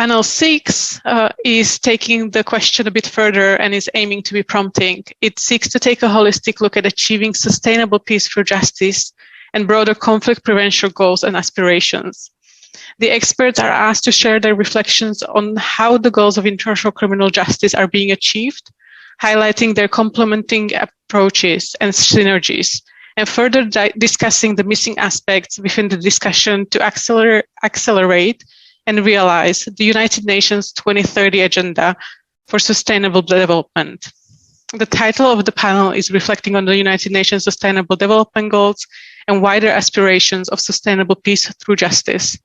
Panel 6 is taking the question a bit further and is aiming to be prompting. It seeks to take a holistic look at achieving sustainable peace through justice and broader conflict prevention goals and aspirations. The experts are asked to share their reflections on how the goals of international criminal justice are being achieved, highlighting their complementing approaches and synergies, and further discussing the missing aspects within the discussion to accelerate and realize the United Nations 2030 Agenda for Sustainable Development. The title of the panel is reflecting on the United Nations Sustainable Development Goals and wider aspirations of sustainable peace through justice.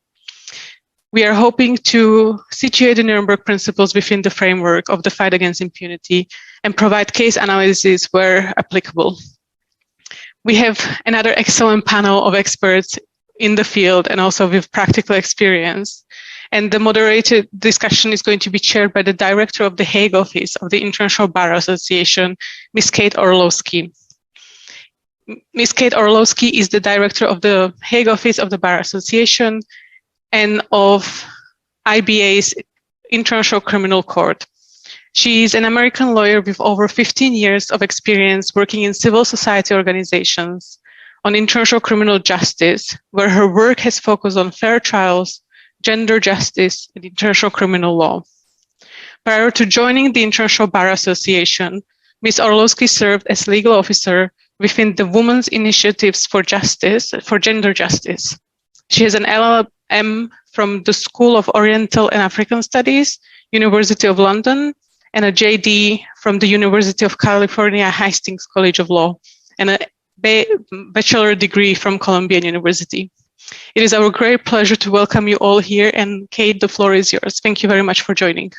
We are hoping to situate the Nuremberg Principles within the framework of the fight against impunity and provide case analysis where applicable. We have another excellent panel of experts in the field and also with practical experience. And the moderated discussion is going to be chaired by the director of the Hague office of the International Bar Association, Ms. Kate Orlowski. Ms. Kate Orlowski is the director of the Hague office of the Bar Association and of IBA's International Criminal Court. She is an American lawyer with over 15 years of experience working in civil society organizations on international criminal justice, where her work has focused on fair trials, gender justice, and international criminal law. Prior to joining the International Bar Association, Ms. Orlowski served as legal officer within the Women's Initiatives for Justice, for Gender Justice. She has an LLM from the School of Oriental and African Studies, University of London, and a JD from the University of California Hastings College of Law, and a bachelor degree from Columbia University. It is our great pleasure to welcome you all here, and Kate, the floor is yours. Thank you very much for joining.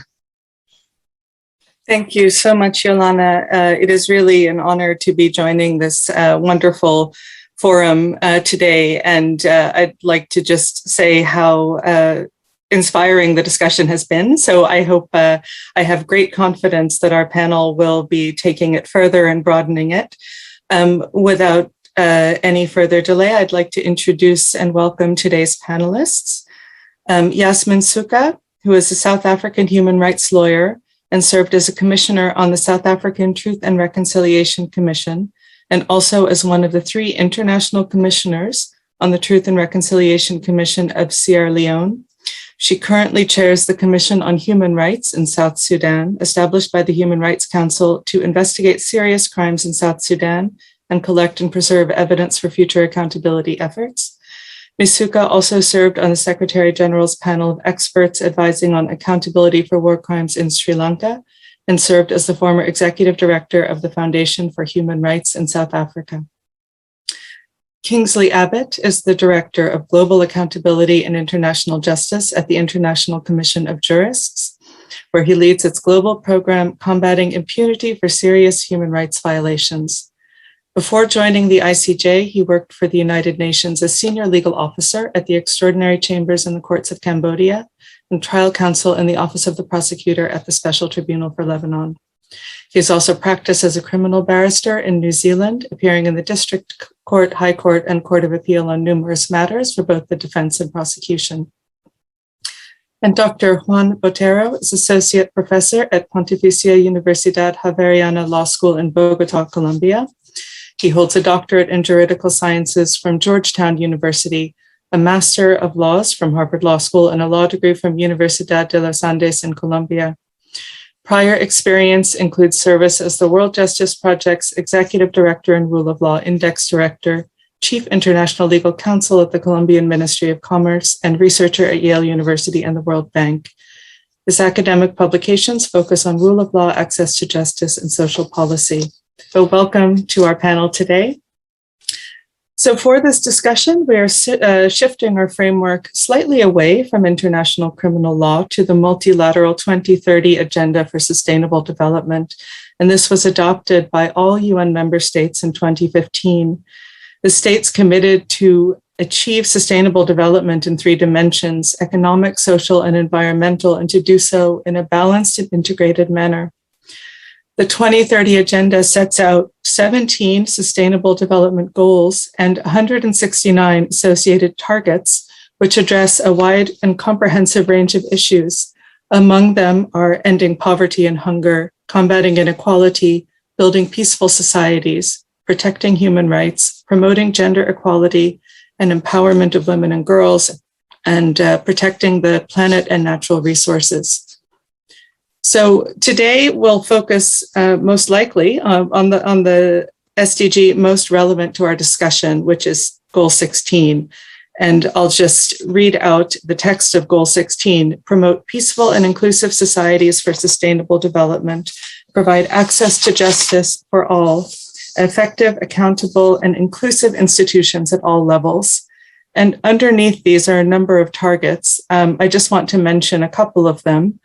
Thank you so much, Yolana. It is really an honor to be joining this wonderful forum today, and I'd like to just say how inspiring the discussion has been. So I hope I have great confidence that our panel will be taking it further and broadening it. Without any further delay, I'd like to introduce and welcome today's panelists. Yasmin Suka, who is a South African human rights lawyer and served as a commissioner on the South African Truth and Reconciliation Commission, and also as one of the 3 international commissioners on the Truth and Reconciliation Commission of Sierra Leone. She currently chairs the Commission on Human Rights in South Sudan, established by the Human Rights Council to investigate serious crimes in South Sudan and collect and preserve evidence for future accountability efforts. Ms. Suka also served on the Secretary General's panel of experts advising on accountability for war crimes in Sri Lanka and served as the former executive director of the Foundation for Human Rights in South Africa. Kingsley Abbott is the Director of Global Accountability and International Justice at the International Commission of Jurists, where he leads its global program combating impunity for serious human rights violations. Before joining the ICJ, he worked for the United Nations as Senior Legal Officer at the Extraordinary Chambers in the Courts of Cambodia and Trial Counsel in the Office of the Prosecutor at the Special Tribunal for Lebanon. He has also practiced as a criminal barrister in New Zealand, appearing in the District Court, High Court, and Court of Appeal on numerous matters for both the defense and prosecution. And Dr. Juan Botero is Associate Professor at Pontificia Universidad Javeriana Law School in Bogota, Colombia. He holds a doctorate in juridical sciences from Georgetown University, a Master of Laws from Harvard Law School, and a law degree from Universidad de los Andes in Colombia. Prior experience includes service as the World Justice Project's Executive Director and Rule of Law Index Director, Chief International Legal Counsel at the Colombian Ministry of Commerce, and researcher at Yale University and the World Bank. His academic publications focus on rule of law, access to justice, and social policy. So welcome to our panel today. So for this discussion, we are shifting our framework slightly away from international criminal law to the multilateral 2030 Agenda for Sustainable Development. And this was adopted by all UN member states in 2015. The states committed to achieve sustainable development in 3 dimensions: economic, social, and environmental, and to do so in a balanced and integrated manner. The 2030 Agenda sets out 17 sustainable development goals and 169 associated targets, which address a wide and comprehensive range of issues, Among them are ending poverty and hunger, combating inequality, building peaceful societies, protecting human rights, promoting gender equality and empowerment of women and girls, and protecting the planet and natural resources. So today we'll focus most likely on the SDG most relevant to our discussion, which is Goal 16. And I'll just read out the text of Goal 16: promote peaceful and inclusive societies for sustainable development, provide access to justice for all, effective, accountable, and inclusive institutions at all levels. And underneath these are a number of targets. I just want to mention a couple of them: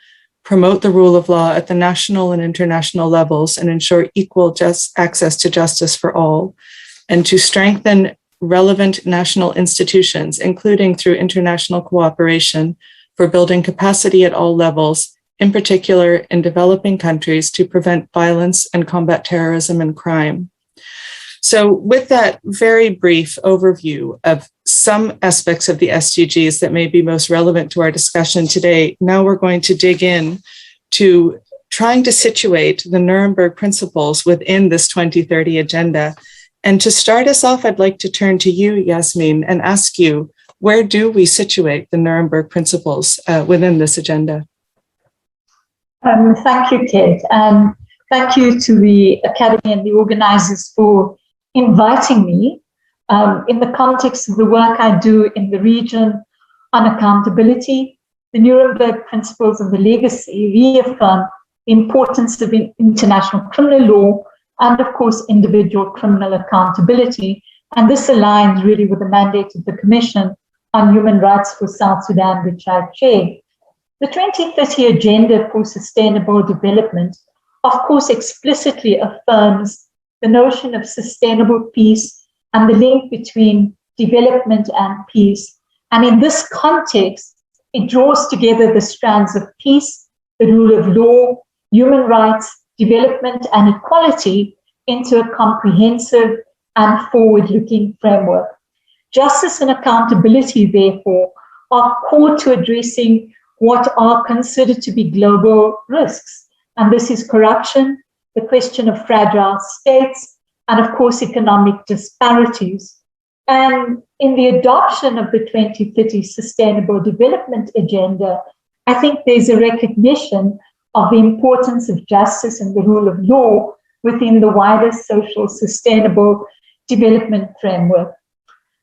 promote the rule of law at the national and international levels and ensure equal access to justice for all, and to strengthen relevant national institutions, including through international cooperation for building capacity at all levels, in particular in developing countries, to prevent violence and combat terrorism and crime. So with that very brief overview of some aspects of the SDGs that may be most relevant to our discussion today, now we're going to dig in to trying to situate the Nuremberg Principles within this 2030 agenda. And to start us off, I'd like to turn to you, Yasmin, and ask you, where do we situate the Nuremberg Principles within this agenda? Thank you, Kate, and thank you to the Academy and the organizers for inviting me. In the context of the work I do in the region on accountability, the Nuremberg Principles and the legacy reaffirm the importance of international criminal law and, of course, individual criminal accountability. And this aligns really with the mandate of the Commission on Human Rights for South Sudan, which I chair. The 2030 Agenda for Sustainable Development, of course, explicitly affirms the notion of sustainable peace and the link between development and peace. And in this context, it draws together the strands of peace, the rule of law, human rights, development, and equality into a comprehensive and forward-looking framework. Justice and accountability, therefore, are core to addressing what are considered to be global risks. And this is corruption, the question of fragile states, and of course, economic disparities. And in the adoption of the 2030 Sustainable Development Agenda, I think there's a recognition of the importance of justice and the rule of law within the wider social sustainable development framework.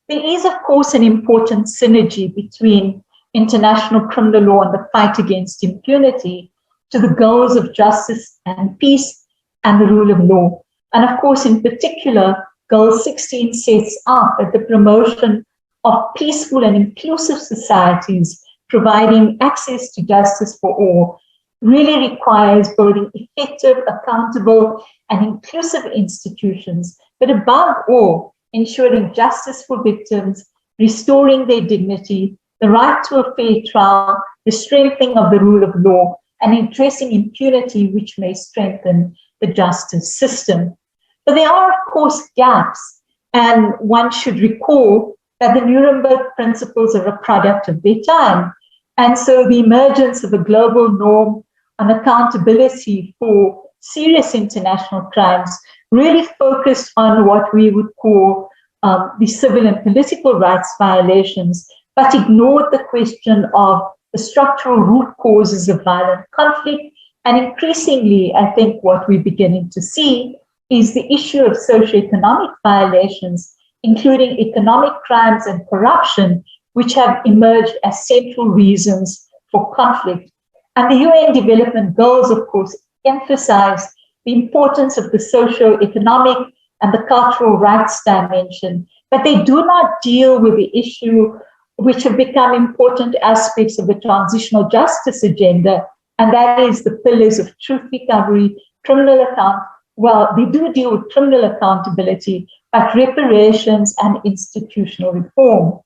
There is, of course, an important synergy between international criminal law and the fight against impunity to the goals of justice and peace and the rule of law. And of course, in particular, Goal 16 sets out that the promotion of peaceful and inclusive societies providing access to justice for all really requires building effective, accountable, and inclusive institutions, but above all, ensuring justice for victims, restoring their dignity, the right to a fair trial, the strengthening of the rule of law, and addressing impunity, which may strengthen the justice system. But there are, of course, gaps, and one should recall that the Nuremberg Principles are a product of their time. And so the emergence of a global norm on accountability for serious international crimes really focused on what we would call the civil and political rights violations, but ignored the question of the structural root causes of violent conflict. And increasingly, I think what we're beginning to see is the issue of socioeconomic violations, including economic crimes and corruption, which have emerged as central reasons for conflict. And the UN Development Goals, of course, emphasize the importance of the socio-economic and the cultural rights dimension, but they do not deal with the issue which have become important aspects of the transitional justice agenda, and that is the pillars of truth recovery, criminal account. Well, they do deal with criminal accountability, but reparations and institutional reform.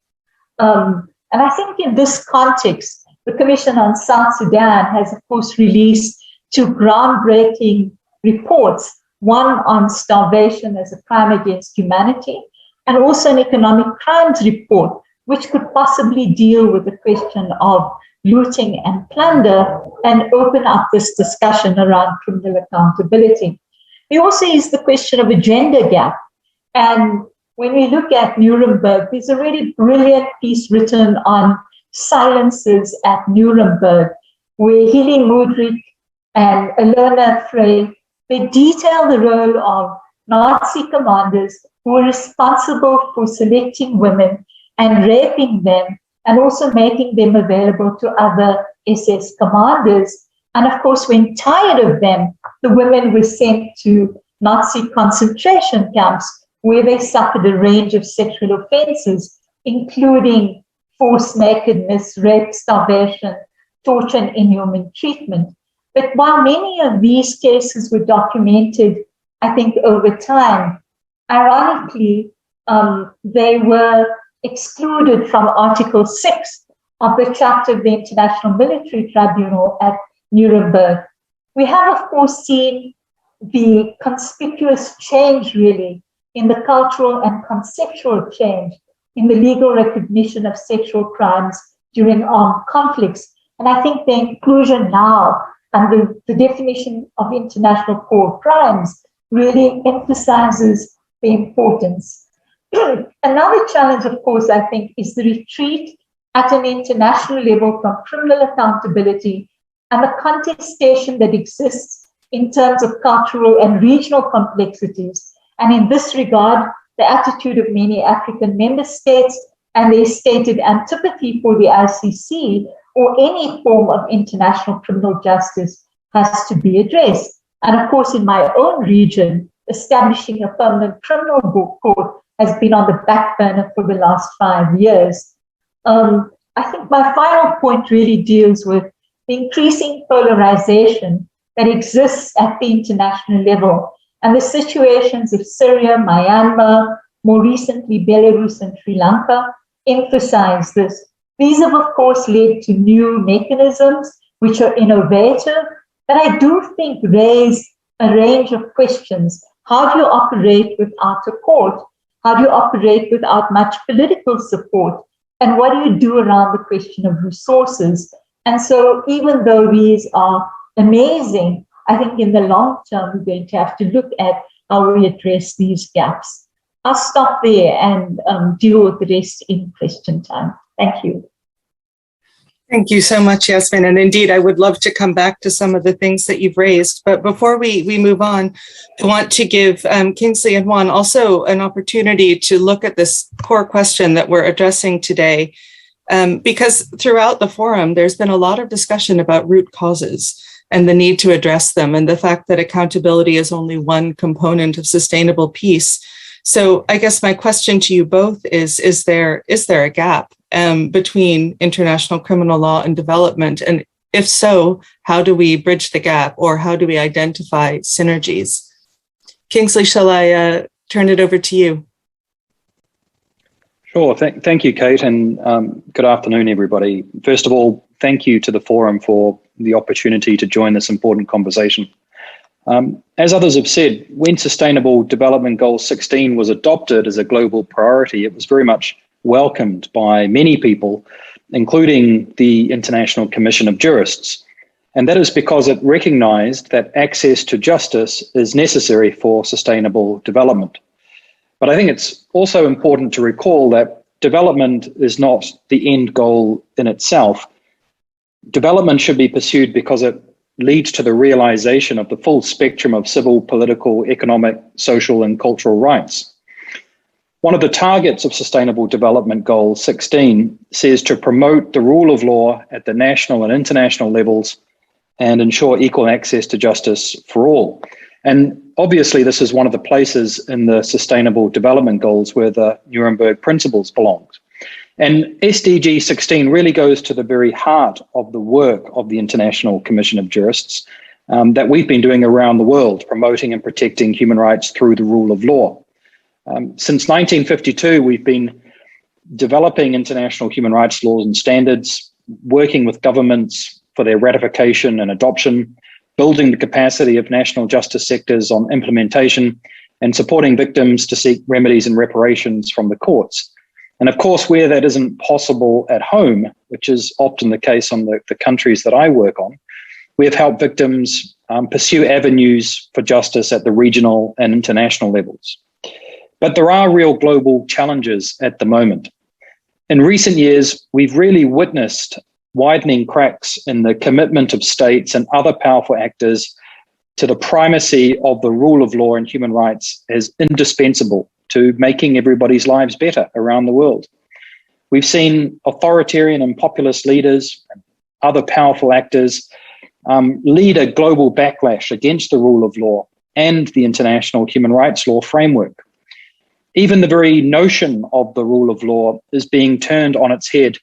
And I think in this context, the Commission on South Sudan has, of course, released two groundbreaking reports, one on starvation as a crime against humanity, and also an economic crimes report, which could possibly deal with the question of looting and plunder, and open up this discussion around criminal accountability. We also use the question of a gender gap. And when we look at Nuremberg, there's a really brilliant piece written on silences at Nuremberg, where Hilly Mudrik and Alona Frey, they detail the role of Nazi commanders who were responsible for selecting women and raping them, and also making them available to other SS commanders. And of course, when tired of them, the women were sent to Nazi concentration camps, where they suffered a range of sexual offenses, including forced nakedness, rape, starvation, torture, and inhuman treatment. But while many of these cases were documented, I think, over time, ironically, they were excluded from Article 6 of the Charter of the International Military Tribunal at Nuremberg. We have, of course, seen the conspicuous change, really, in the cultural and conceptual change in the legal recognition of sexual crimes during armed conflicts. And I think the inclusion now and the definition of international core crimes really emphasizes the importance. Another challenge, of course, I think, is the retreat at an international level from criminal accountability and the contestation that exists in terms of cultural and regional complexities. And in this regard, the attitude of many African member states and their stated antipathy for the ICC or any form of international criminal justice has to be addressed. And of course, in my own region, establishing a permanent criminal court has been on the back burner for the last 5 years. I think my final point really deals with the increasing polarization that exists at the international level, and the situations of Syria, Myanmar, more recently Belarus and Sri Lanka emphasize this. These have, of course, led to new mechanisms which are innovative, but I do think raise a range of questions. How do you operate without a court? How do you operate without much political support? And what do you do around the question of resources? And so even though these are amazing, I think in the long term, we're going to have to look at how we address these gaps. I'll stop there and deal with the rest in question time. Thank you. Thank you so much, Yasmin. And indeed, I would love to come back to some of the things that you've raised. But before we move on, I want to give Kingsley and Juan also an opportunity to look at this core question that we're addressing today. Because throughout the forum, there's been a lot of discussion about root causes and the need to address them, and the fact that accountability is only one component of sustainable peace. So I guess my question to you both is there a gap between international criminal law and development? And if so, how do we bridge the gap, or how do we identify synergies? Kingsley, shall I turn it over to you? Sure. Thank you, Kate, and good afternoon, everybody. First of all, thank you to the forum for the opportunity to join this important conversation. As others have said, when Sustainable Development Goal 16 was adopted as a global priority, it was very much welcomed by many people, including the International Commission of Jurists. And that is because it recognized that access to justice is necessary for sustainable development. But I think it's also important to recall that development is not the end goal in itself. Development should be pursued because it leads to the realization of the full spectrum of civil, political, economic, social, and cultural rights. One of the targets of Sustainable Development Goal 16 says to promote the rule of law at the national and international levels and ensure equal access to justice for all. And obviously, this is one of the places in the Sustainable Development Goals where the Nuremberg Principles belongs. And SDG 16 really goes to the very heart of the work of the International Commission of Jurists that we've been doing around the world, promoting and protecting human rights through the rule of law. Since 1952, we've been developing international human rights laws and standards, working with governments for their ratification and adoption, building the capacity of national justice sectors on implementation, and supporting victims to seek remedies and reparations from the courts. And of course, where that isn't possible at home, which is often the case on the countries that I work on, we have helped victims pursue avenues for justice at the regional and international levels. But there are real global challenges at the moment. In recent years, we've really witnessed widening cracks in the commitment of states and other powerful actors to the primacy of the rule of law and human rights as indispensable to making everybody's lives better around the world. We've seen authoritarian and populist leaders and other powerful actors lead a global backlash against the rule of law and the international human rights law framework. Even the very notion of the rule of law is being turned on its head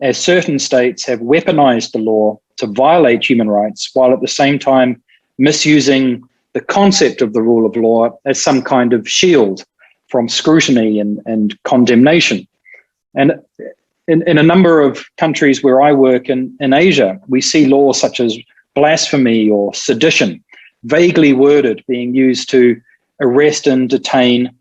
as certain states have weaponized the law to violate human rights while at the same time misusing the concept of the rule of law as some kind of shield from scrutiny and condemnation. And in a number of countries where I work in Asia, we see laws such as blasphemy or sedition, vaguely worded, being used to arrest and detain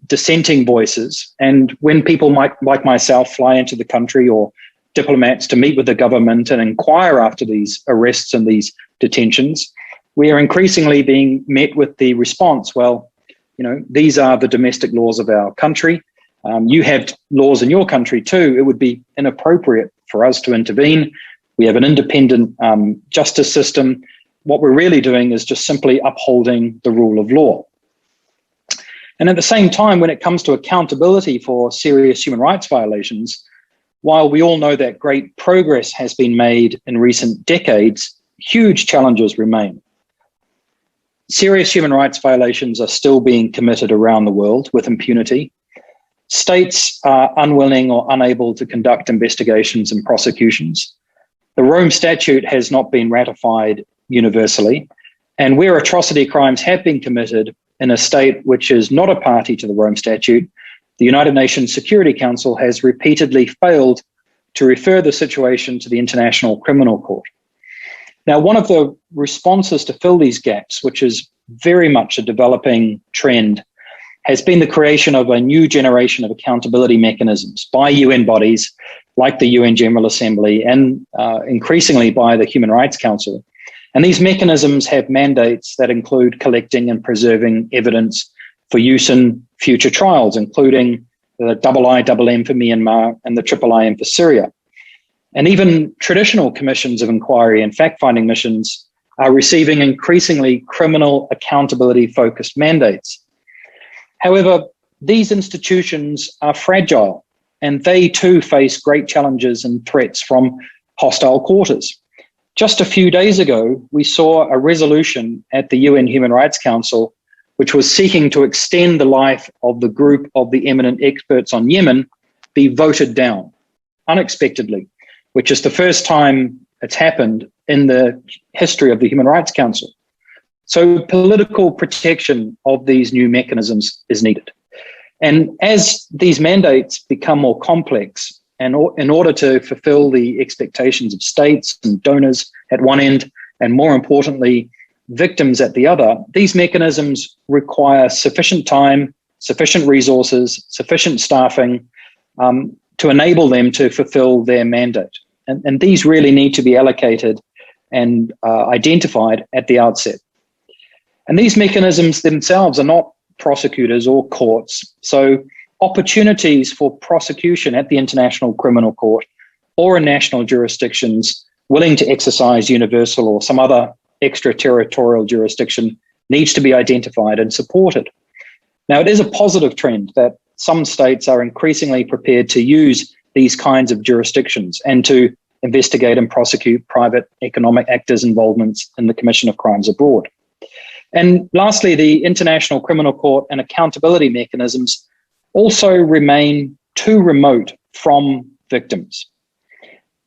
dissenting voices. And when people like myself fly into the country, or diplomats to meet with the government and inquire after these arrests and these detentions, we are increasingly being met with the response, well, these are the domestic laws of our country. You have laws in your country too. It would be inappropriate for us to intervene. We have an independent justice system. What we're really doing is just simply upholding the rule of law. And at the same time, when it comes to accountability for serious human rights violations, while we all know that great progress has been made in recent decades, huge challenges remain. Serious human rights violations are still being committed around the world with impunity. States are unwilling or unable to conduct investigations and prosecutions. The Rome Statute has not been ratified universally, and where atrocity crimes have been committed in a state which is not a party to the Rome Statute, the United Nations Security Council has repeatedly failed to refer the situation to the International Criminal Court. Now, one of the responses to fill these gaps, which is very much a developing trend, has been the creation of a new generation of accountability mechanisms by UN bodies like the UN General Assembly and increasingly by the Human Rights Council. And these mechanisms have mandates that include collecting and preserving evidence for use in future trials, including the IIM for Myanmar and the IIIM for Syria. And even traditional commissions of inquiry and fact-finding missions are receiving increasingly criminal accountability-focused mandates. However, these institutions are fragile, and they too face great challenges and threats from hostile quarters. Just a few days ago, we saw a resolution at the UN Human Rights Council which was seeking to extend the life of the group of the eminent experts on Yemen be voted down unexpectedly, which is the first time it's happened in the history of the Human Rights Council. So political protection of these new mechanisms is needed. And as these mandates become more complex, and in order to fulfill the expectations of states and donors at one end, and more importantly, victims at the other, these mechanisms require sufficient time, sufficient resources, sufficient staffing to enable them to fulfill their mandate. And these really need to be allocated and identified at the outset. And these mechanisms themselves are not prosecutors or courts. So opportunities for prosecution at the International Criminal Court or in national jurisdictions willing to exercise universal or some other extraterritorial jurisdiction needs to be identified and supported. Now, it is a positive trend that some states are increasingly prepared to use these kinds of jurisdictions and to investigate and prosecute private economic actors' involvements in the commission of crimes abroad. And lastly, the International Criminal Court and accountability mechanisms also remain too remote from victims.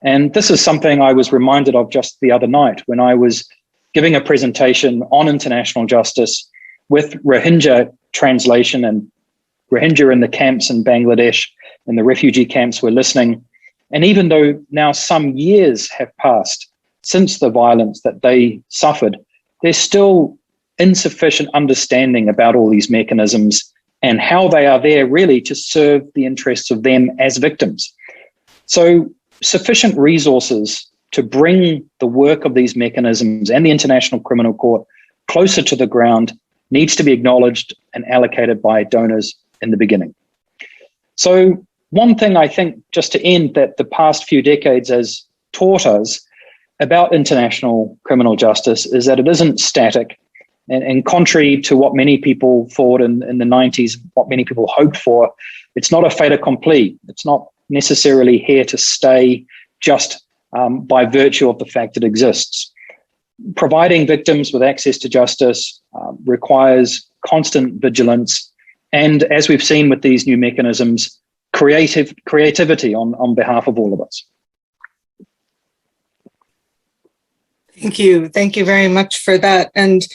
And this is something I was reminded of just the other night when I was giving a presentation on international justice with Rohingya translation, and Rohingya in the camps in Bangladesh, in the refugee camps, were listening. And even though now some years have passed since the violence that they suffered, there's still insufficient understanding about all these mechanisms and how they are there really to serve the interests of them as victims. So sufficient resources to bring the work of these mechanisms and the International Criminal Court closer to the ground needs to be acknowledged and allocated by donors in the beginning. So one thing I think, just to end, that the past few decades has taught us about international criminal justice is that it isn't static. And contrary to what many people thought in the 90s, what many people hoped for, it's not a fait accompli. It's not necessarily here to stay just by virtue of the fact it exists. Providing victims with access to justice requires constant vigilance and, as we've seen with these new mechanisms, creativity on behalf of all of us. Thank you. Thank you very much for that. And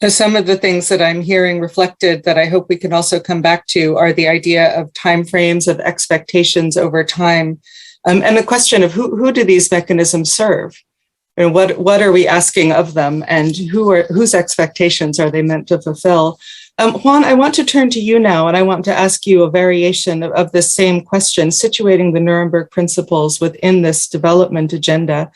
some of the things that I'm hearing reflected that I hope we can also come back to are the idea of timeframes, of expectations over time, and the question of who do these mechanisms serve? And what are we asking of them, and whose expectations are they meant to fulfill? Juan, I want to turn to you now, and I want to ask you a variation of this same question, situating the Nuremberg Principles within this development agenda.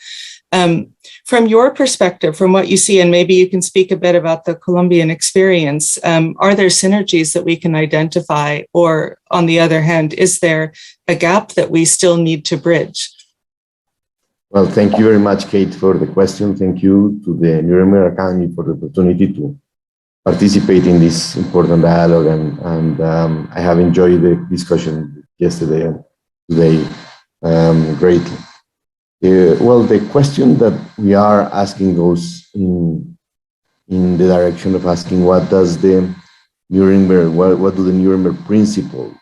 From your perspective, from what you see, and maybe you can speak a bit about the Colombian experience, are there synergies that we can identify? Or on the other hand, is there a gap that we still need to bridge? Well, thank you very much, Kate, for the question. Thank you to the Nuremberg Academy for the opportunity to participate in this important dialogue. And I have enjoyed the discussion yesterday and today greatly. Well, the question that we are asking goes in the direction of asking what does the Nuremberg, what do the Nuremberg Principles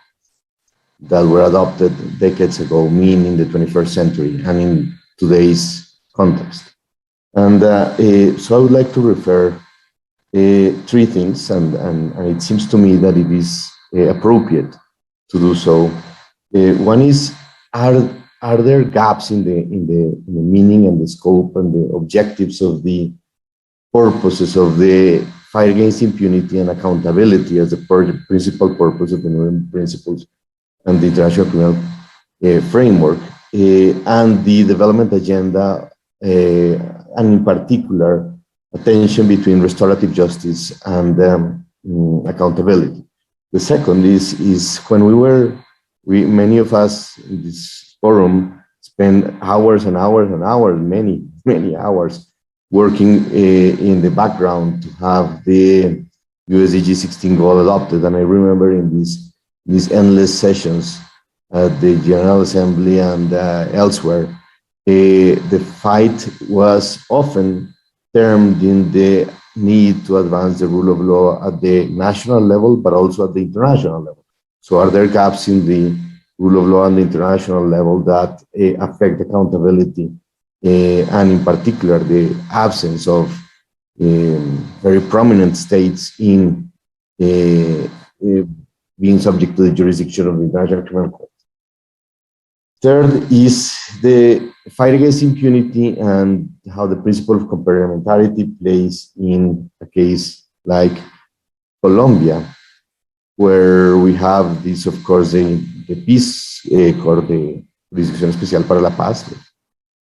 that were adopted decades ago mean in the 21st century and in today's context? And so I would like to refer three things, and it seems to me that it is appropriate to do so. One is, are there gaps in the meaning and the scope and the objectives of the purposes of the fight against impunity and accountability as the principal purpose of the Nuremberg Principles and the International Criminal Framework and the development agenda, and in particular, attention between restorative justice and accountability. The second is when many of us in this forum spend hours and hours and hours, many hours working in the background to have the USDG 16 goal adopted. And I remember in these endless sessions at the General Assembly and elsewhere, the fight was often termed in the need to advance the rule of law at the national level, but also at the international level. So are there gaps in the rule of law on the international level that affect accountability, and in particular the absence of very prominent states in being subject to the jurisdiction of the International Criminal Court? Third is the fight against impunity and how the principle of complementarity plays in a case like Colombia, where we have this, of course, the Peace Court, the Jurisdicción Especial para la Paz,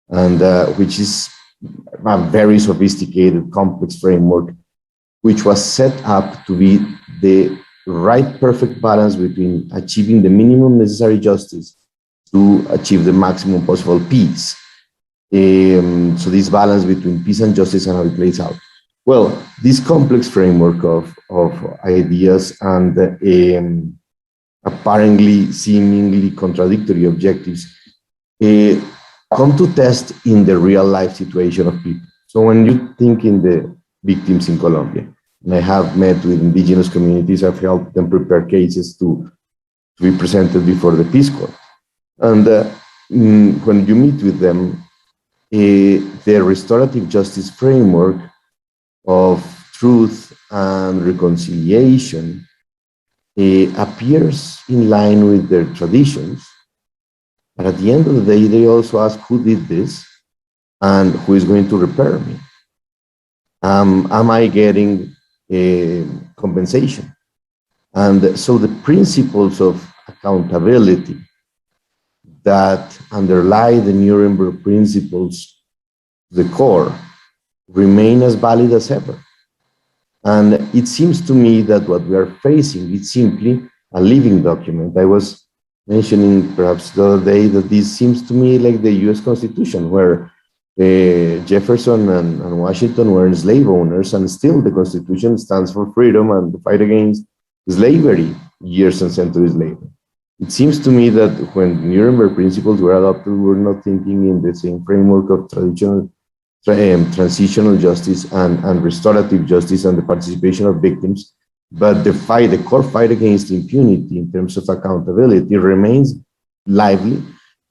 and which is a very sophisticated, complex framework, which was set up to be the right, perfect balance between achieving the minimum necessary justice to achieve the maximum possible peace. So this balance between peace and justice and how it plays out. Well, this complex framework of ideas and apparently seemingly contradictory objectives come to test in the real life situation of people. So when you think in the victims in Colombia, and I have met with indigenous communities, I've helped them prepare cases to be presented before the Peace Court. And when you meet with them, the restorative justice framework of truth and reconciliation appears in line with their traditions. But at the end of the day, they also ask who did this and who is going to repair me. Am I getting compensation? And so the principles of accountability that underlie the Nuremberg Principles, the core, remain as valid as ever. And it seems to me that what we are facing is simply a living document. I was mentioning perhaps the other day that this seems to me like the US Constitution, where Jefferson and Washington were slave owners, and still the Constitution stands for freedom and the fight against slavery, years and centuries later. It seems to me that when Nuremberg Principles were adopted, we were not thinking in the same framework of transitional justice and restorative justice and the participation of victims, but the core fight against impunity in terms of accountability remains lively,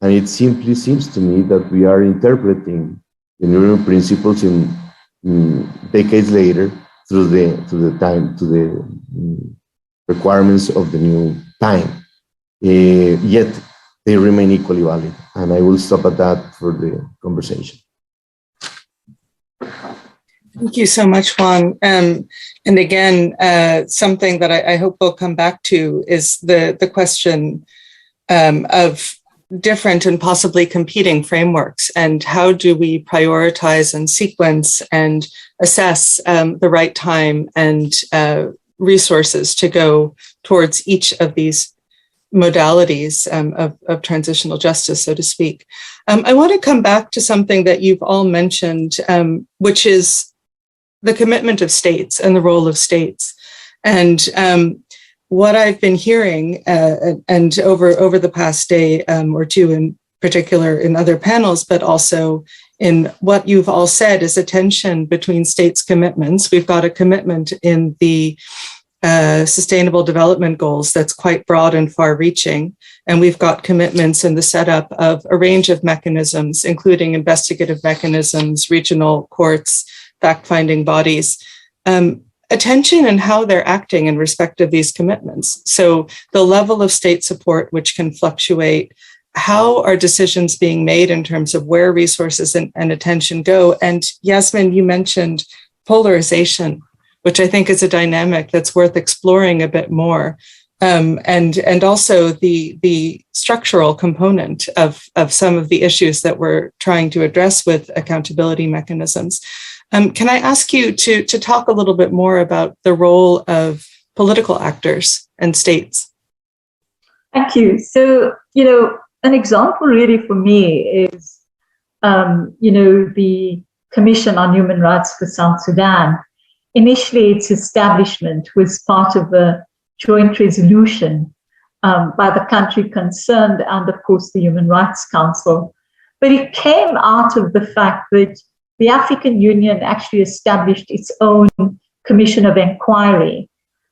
and it simply seems to me that we are interpreting the Nuremberg Principles in decades later through the requirements of the new time. Yet they remain equally valid, and I will stop at that for the conversation. Thank you so much, Juan. And again, something that I hope we'll come back to is the question of different and possibly competing frameworks, and how do we prioritize and sequence and assess the right time and resources to go towards each of these modalities of transitional justice, so to speak. I want to come back to something that you've all mentioned, which is the commitment of states and the role of states. And what I've been hearing, and over the past day or two in particular in other panels, but also in what you've all said, is a tension between states' commitments. We've got a commitment in the Sustainable Development Goals that's quite broad and far-reaching, and we've got commitments in the setup of a range of mechanisms, including investigative mechanisms, regional courts, fact-finding bodies, attention and how they're acting in respect of these commitments. So the level of state support, which can fluctuate, how are decisions being made in terms of where resources and attention go? And Yasmin, you mentioned polarization, which I think is a dynamic that's worth exploring a bit more. And also the structural component of some of the issues that we're trying to address with accountability mechanisms. Can I ask you to talk a little bit more about the role of political actors and states? Thank you. So, an example really for me is, the Commission on Human Rights for South Sudan. Initially, its establishment was part of a joint resolution by the country concerned and, of course, the Human Rights Council. But it came out of the fact that the African Union actually established its own commission of inquiry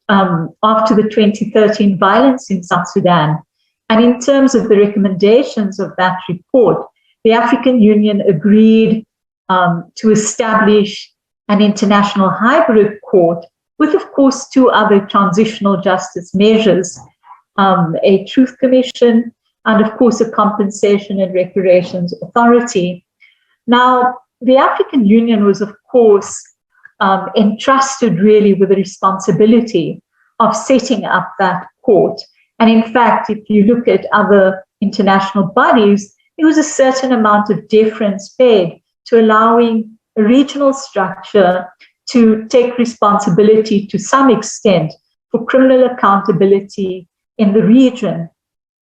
after the 2013 violence in South Sudan. And in terms of the recommendations of that report, the African Union agreed to establish an international hybrid court with, of course, two other transitional justice measures, a truth commission, and, of course, a compensation and reparations authority. Now, the African Union was, of course, entrusted really with the responsibility of setting up that court. And in fact, if you look at other international bodies, there was a certain amount of deference paid to allowing a regional structure to take responsibility to some extent for criminal accountability in the region.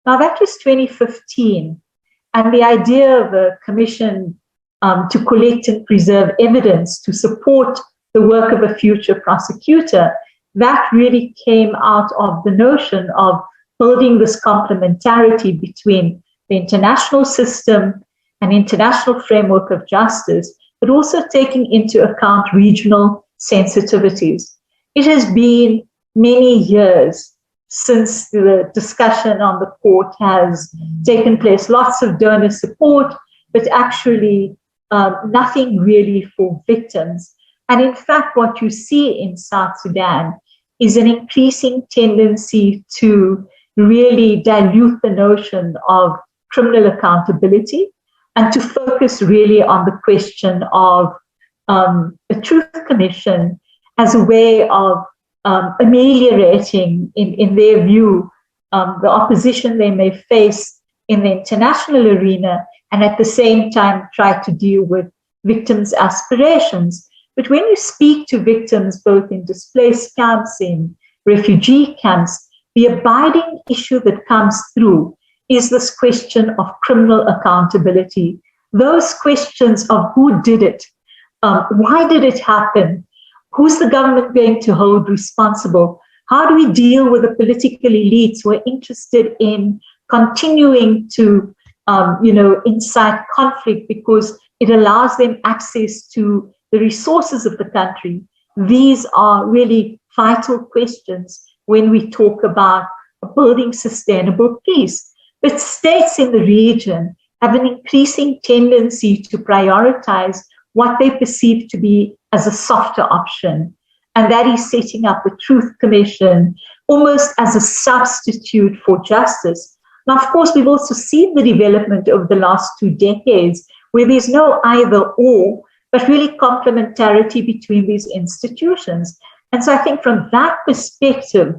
Now, that was 2015, and the idea of a commission to collect and preserve evidence to support the work of a future prosecutor, that really came out of the notion of building this complementarity between the international system and international framework of justice, but also taking into account regional sensitivities. It has been many years since the discussion on the court has taken place, lots of donor support, but actually nothing really for victims. And in fact, what you see in South Sudan is an increasing tendency to really dilute the notion of criminal accountability and to focus really on the question of a truth commission as a way of ameliorating, in their view, the opposition they may face in the international arena, and at the same time try to deal with victims' aspirations. But when you speak to victims, both in displaced camps, in refugee camps, the abiding issue that comes through is this question of criminal accountability. Those questions of who did it, why did it happen, who's the government going to hold responsible, how do we deal with the political elites who are interested in continuing to incite conflict because it allows them access to the resources of the country. These are really vital questions when we talk about building sustainable peace. But states in the region have an increasing tendency to prioritize what they perceive to be as a softer option, and that is setting up a truth commission almost as a substitute for justice. Now, of course, we've also seen the development over the last 2 decades where there's no either or, but really complementarity between these institutions. And so I think from that perspective,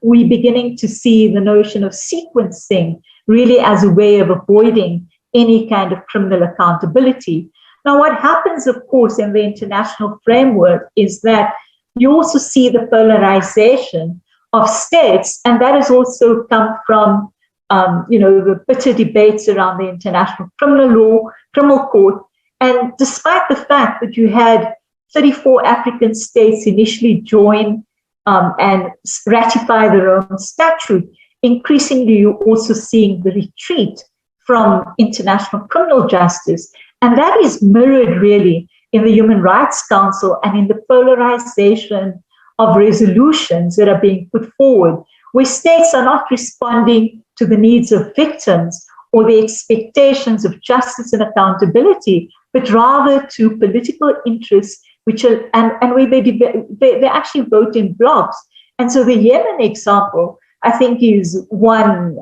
we're beginning to see the notion of sequencing really as a way of avoiding any kind of criminal accountability. Now, what happens, of course, in the international framework is that you also see the polarization of states, and that has also come from the bitter debates around the International Criminal Court. And despite the fact that you had 34 African states initially join and ratify the Rome Statute, increasingly you're also seeing the retreat from international criminal justice. And that is mirrored really in the Human Rights Council and in the polarization of resolutions that are being put forward, where states are not responding to the needs of victims or the expectations of justice and accountability, but rather to political interests, and where they actually vote in blocks. And so the Yemen example, I think, is one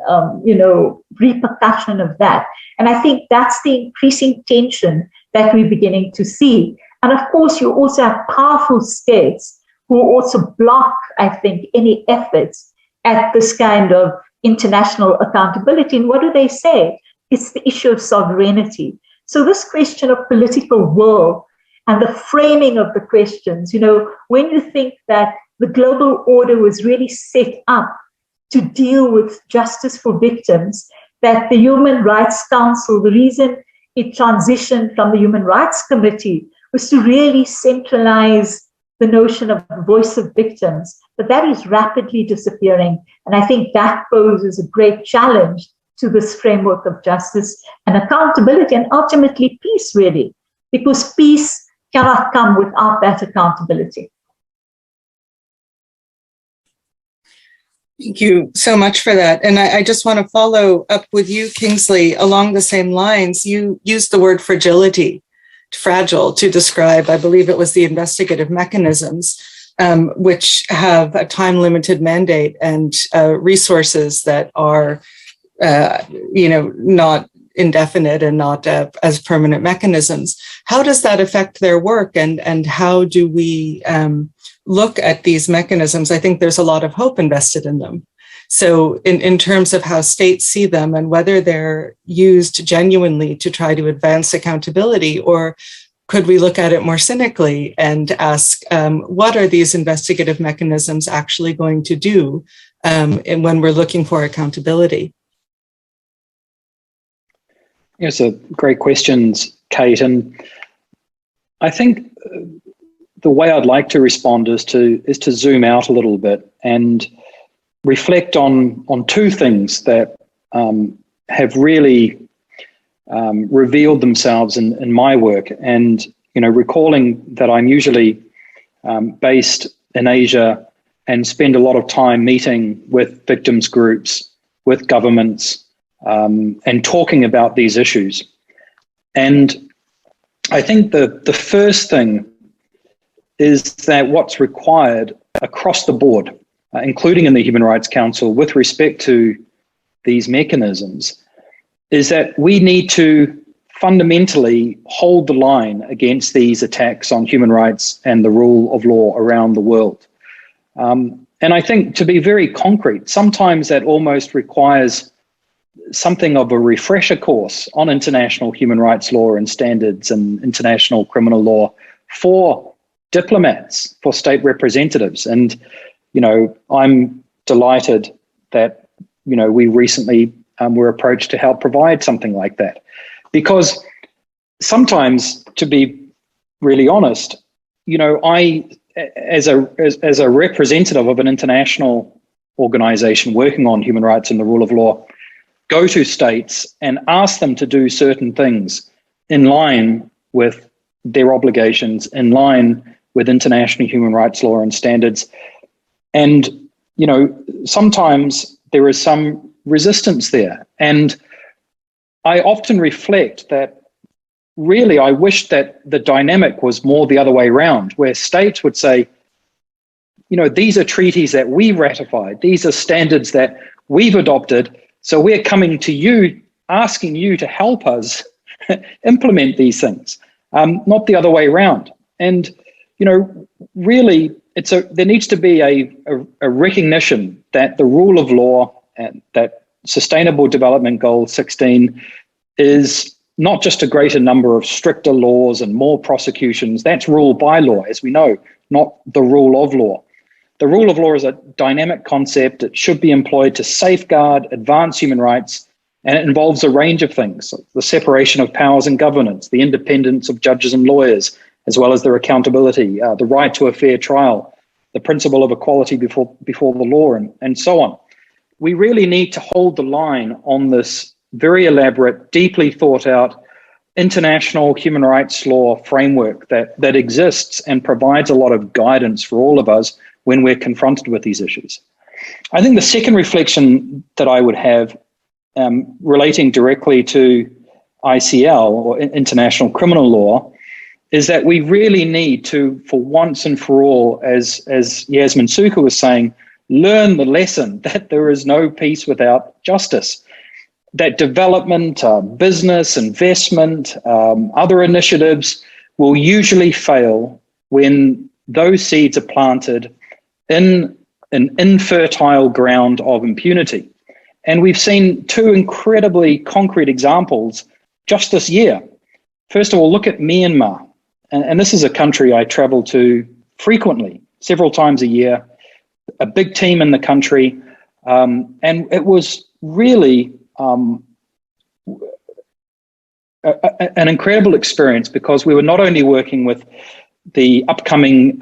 repercussion of that. And I think that's the increasing tension that we're beginning to see. And of course, you also have powerful states who also block, I think, any efforts at this kind of international accountability. And what do they say? It's the issue of sovereignty. So this question of political will and the framing of the questions, when you think that the global order was really set up to deal with justice for victims, that the Human Rights Council, the reason it transitioned from the Human Rights Committee was to really centralize the notion of the voice of victims. But that is rapidly disappearing. And I think that poses a great challenge to this framework of justice and accountability, and ultimately peace, really, because peace cannot come without that accountability. Thank you so much for that. And I just want to follow up with you, Kingsley, along the same lines. You used the word fragility, fragile, to describe, I believe it was the investigative mechanisms, which have a time-limited mandate and resources that are, not indefinite and not as permanent mechanisms. How does that affect their work, and how do we look at these mechanisms? I think there's a lot of hope invested in them. So in terms of how states see them and whether they're used genuinely to try to advance accountability, or could we look at it more cynically and ask, what are these investigative mechanisms actually going to do when we're looking for accountability? Yes, great questions, Kate. And I think the way I'd like to respond is to zoom out a little bit and reflect on 2 things that have really revealed themselves in my work. And recalling that I'm usually based in Asia and spend a lot of time meeting with victims groups, with governments, and talking about these issues. And I think the first thing is that what's required across the board, including in the Human Rights Council, with respect to these mechanisms, is that we need to fundamentally hold the line against these attacks on human rights and the rule of law around the world. And I think, to be very concrete, sometimes that almost requires something of a refresher course on international human rights law and standards and international criminal law for diplomats, for state representatives. And, I'm delighted that, we recently were approached to help provide something like that. Because sometimes, to be really honest, I, as a representative of an international organization working on human rights and the rule of law, go to states and ask them to do certain things in line with their obligations, in line with international human rights law and standards. And, sometimes there is some resistance there. And I often reflect that really I wish that the dynamic was more the other way around, where states would say, these are treaties that we ratified, these are standards that we've adopted, so we're coming to you, asking you to help us implement these things, not the other way around. And, really, there needs to be a recognition that the rule of law and that Sustainable Development Goal 16 is not just a greater number of stricter laws and more prosecutions. That's rule by law, as we know, not the rule of law. The rule of law is a dynamic concept. It should be employed to safeguard, advance human rights, and it involves a range of things: the separation of powers and governance, the independence of judges and lawyers, as well as their accountability, the right to a fair trial, the principle of equality before the law, and so on. We really need to hold the line on this very elaborate, deeply thought out international human rights law framework that exists and provides a lot of guidance for all of us when we're confronted with these issues. I think the second reflection that I would have, relating directly to ICL, or international criminal law, is that we really need to, for once and for all, as Yasmin Suka was saying, learn the lesson that there is no peace without justice. That development, business, investment, other initiatives will usually fail when those seeds are planted in an infertile ground of impunity. And we've seen two incredibly concrete examples just this year. First of all, look at Myanmar. And this is a country I travel to frequently, several times a year, a big team in the country. And it was really an incredible experience, because we were not only working with the upcoming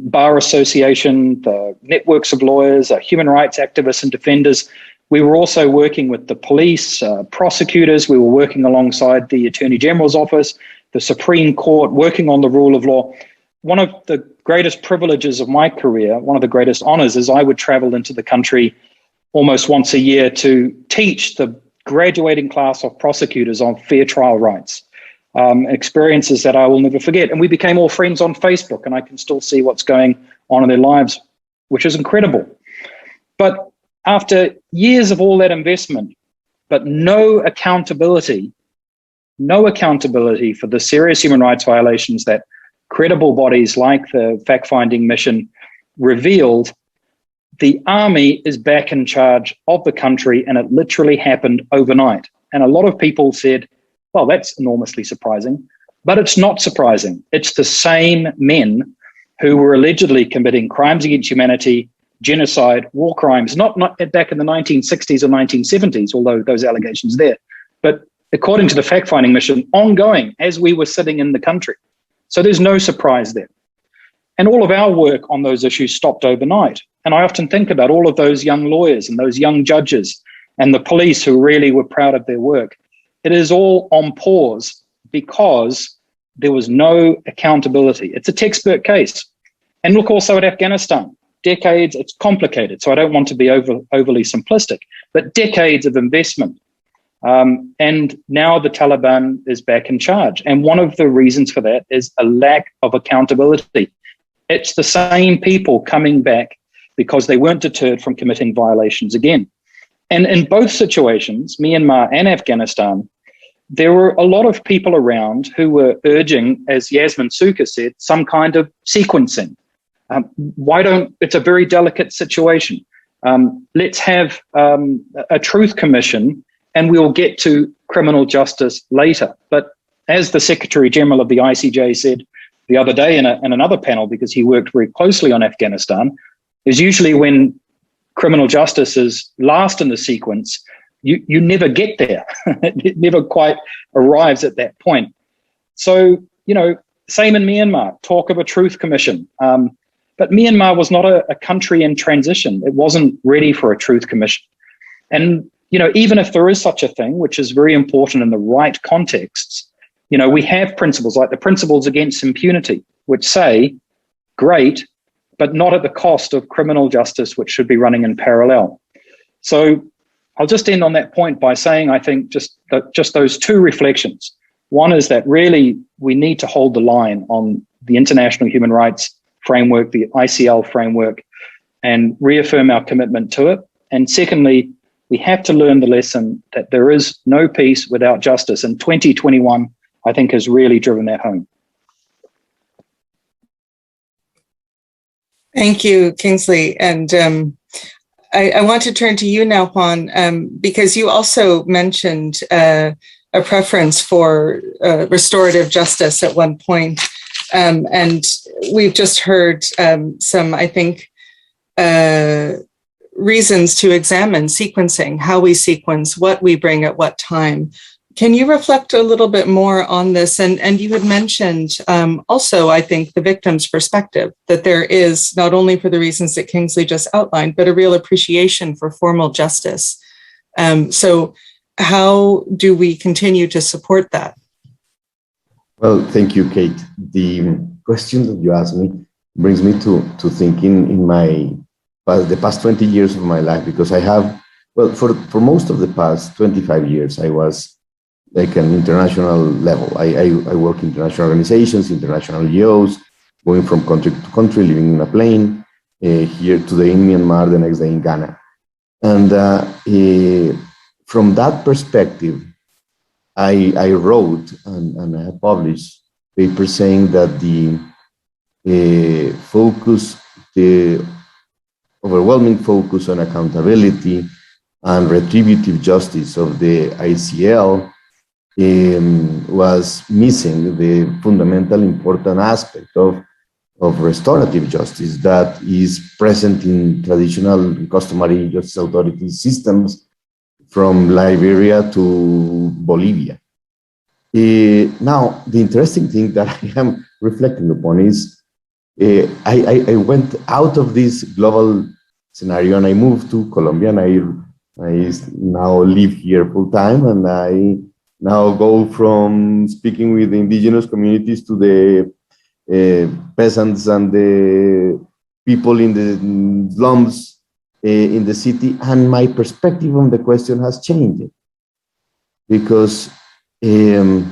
Bar Association, the networks of lawyers, human rights activists and defenders. We were also working with the police, prosecutors. We were working alongside the Attorney General's office, the Supreme Court, working on the rule of law. One of the greatest privileges of my career, one of the greatest honors, is I would travel into the country almost once a year to teach the graduating class of prosecutors on fair trial rights. Experiences that I will never forget. And we became all friends on Facebook, and I can still see what's going on in their lives, which is incredible. But after years of all that investment, but no accountability for the serious human rights violations that credible bodies like the fact-finding mission revealed, the army is back in charge of the country, and it literally happened overnight. And a lot of people said, well, that's enormously surprising, but it's not surprising. It's the same men who were allegedly committing crimes against humanity, genocide, war crimes, not back in the 1960s or 1970s, although those allegations there, but according to the fact-finding mission, ongoing as we were sitting in the country. So there's no surprise there. And all of our work on those issues stopped overnight. And I often think about all of those young lawyers and those young judges and the police who really were proud of their work. It is all on pause because there was no accountability. It's a textbook case. And look also at Afghanistan. Decades, it's complicated, so I don't want to be overly simplistic, but decades of investment. And now the Taliban is back in charge. And one of the reasons for that is a lack of accountability. It's the same people coming back because they weren't deterred from committing violations again. And in both situations, Myanmar and Afghanistan, there were a lot of people around who were urging, as Yasmin Suka said, some kind of sequencing. It's a very delicate situation. Let's have a truth commission and we'll get to criminal justice later. But as the Secretary General of the ICJ said the other day in another panel, because he worked very closely on Afghanistan, is usually when criminal justice is last in the sequence, you never get there. It never quite arrives at that point. So, same in Myanmar, talk of a truth commission. But Myanmar was not a country in transition. It wasn't ready for a truth commission. And, even if there is such a thing, which is very important in the right contexts, we have principles like the principles against impunity, which say, great, but not at the cost of criminal justice, which should be running in parallel. So I'll just end on that point by saying, I think just those two reflections. One is that really we need to hold the line on the international human rights framework, the ICL framework, and reaffirm our commitment to it. And secondly, we have to learn the lesson that there is no peace without justice. And 2021, I think, has really driven that home. Thank you, Kingsley. And I want to turn to you now, Juan, because you also mentioned a preference for restorative justice at one point. And we've just heard some, I think, reasons to examine sequencing, how we sequence, what we bring at what time. Can you reflect a little bit more on this? And you had mentioned also, I think, the victim's perspective, that there is, not only for the reasons that Kingsley just outlined, but a real appreciation for formal justice. So how do we continue to support that? Well, thank you, Kate. The question that you asked me brings me to thinking in the past 20 years of my life, because I have, well, for most of the past 25 years, I was like an international level. I work in international organizations, international NGOs, going from country to country, living in a plane, here today in Myanmar, the next day in Ghana. And from that perspective, I wrote and I have published papers saying that the overwhelming focus on accountability and retributive justice of the ICL was missing the fundamental important aspect of restorative justice that is present in traditional customary justice authority systems from Liberia to Bolivia. Now, the interesting thing that I am reflecting upon is I went out of this global scenario and I moved to Colombia, and I now live here full time, and I now go from speaking with the indigenous communities to the peasants and the people in the slums in the city, and my perspective on the question has changed, because even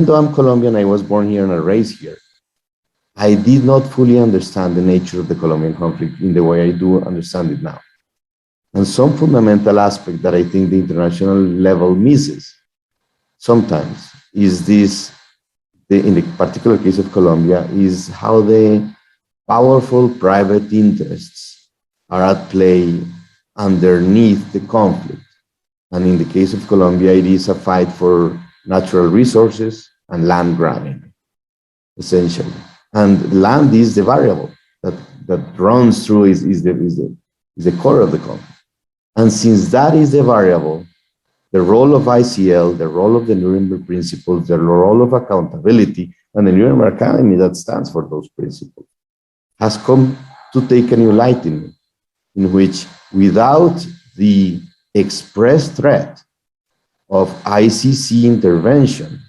though I'm Colombian, I was born here and I raised here, I did not fully understand the nature of the Colombian conflict in the way I do understand it now. And some fundamental aspect that I think the international level misses sometimes is this, in the particular case of Colombia, is how the powerful private interests are at play underneath the conflict. And in the case of Colombia, it is a fight for natural resources and land grabbing, essentially. And land is the variable that runs through, is the core of the conflict. And since that is the variable, the role of ICL, the role of the Nuremberg Principles, the role of accountability, and the Nuremberg Academy that stands for those principles, has come to take a new light in which, without the express threat of ICC intervention,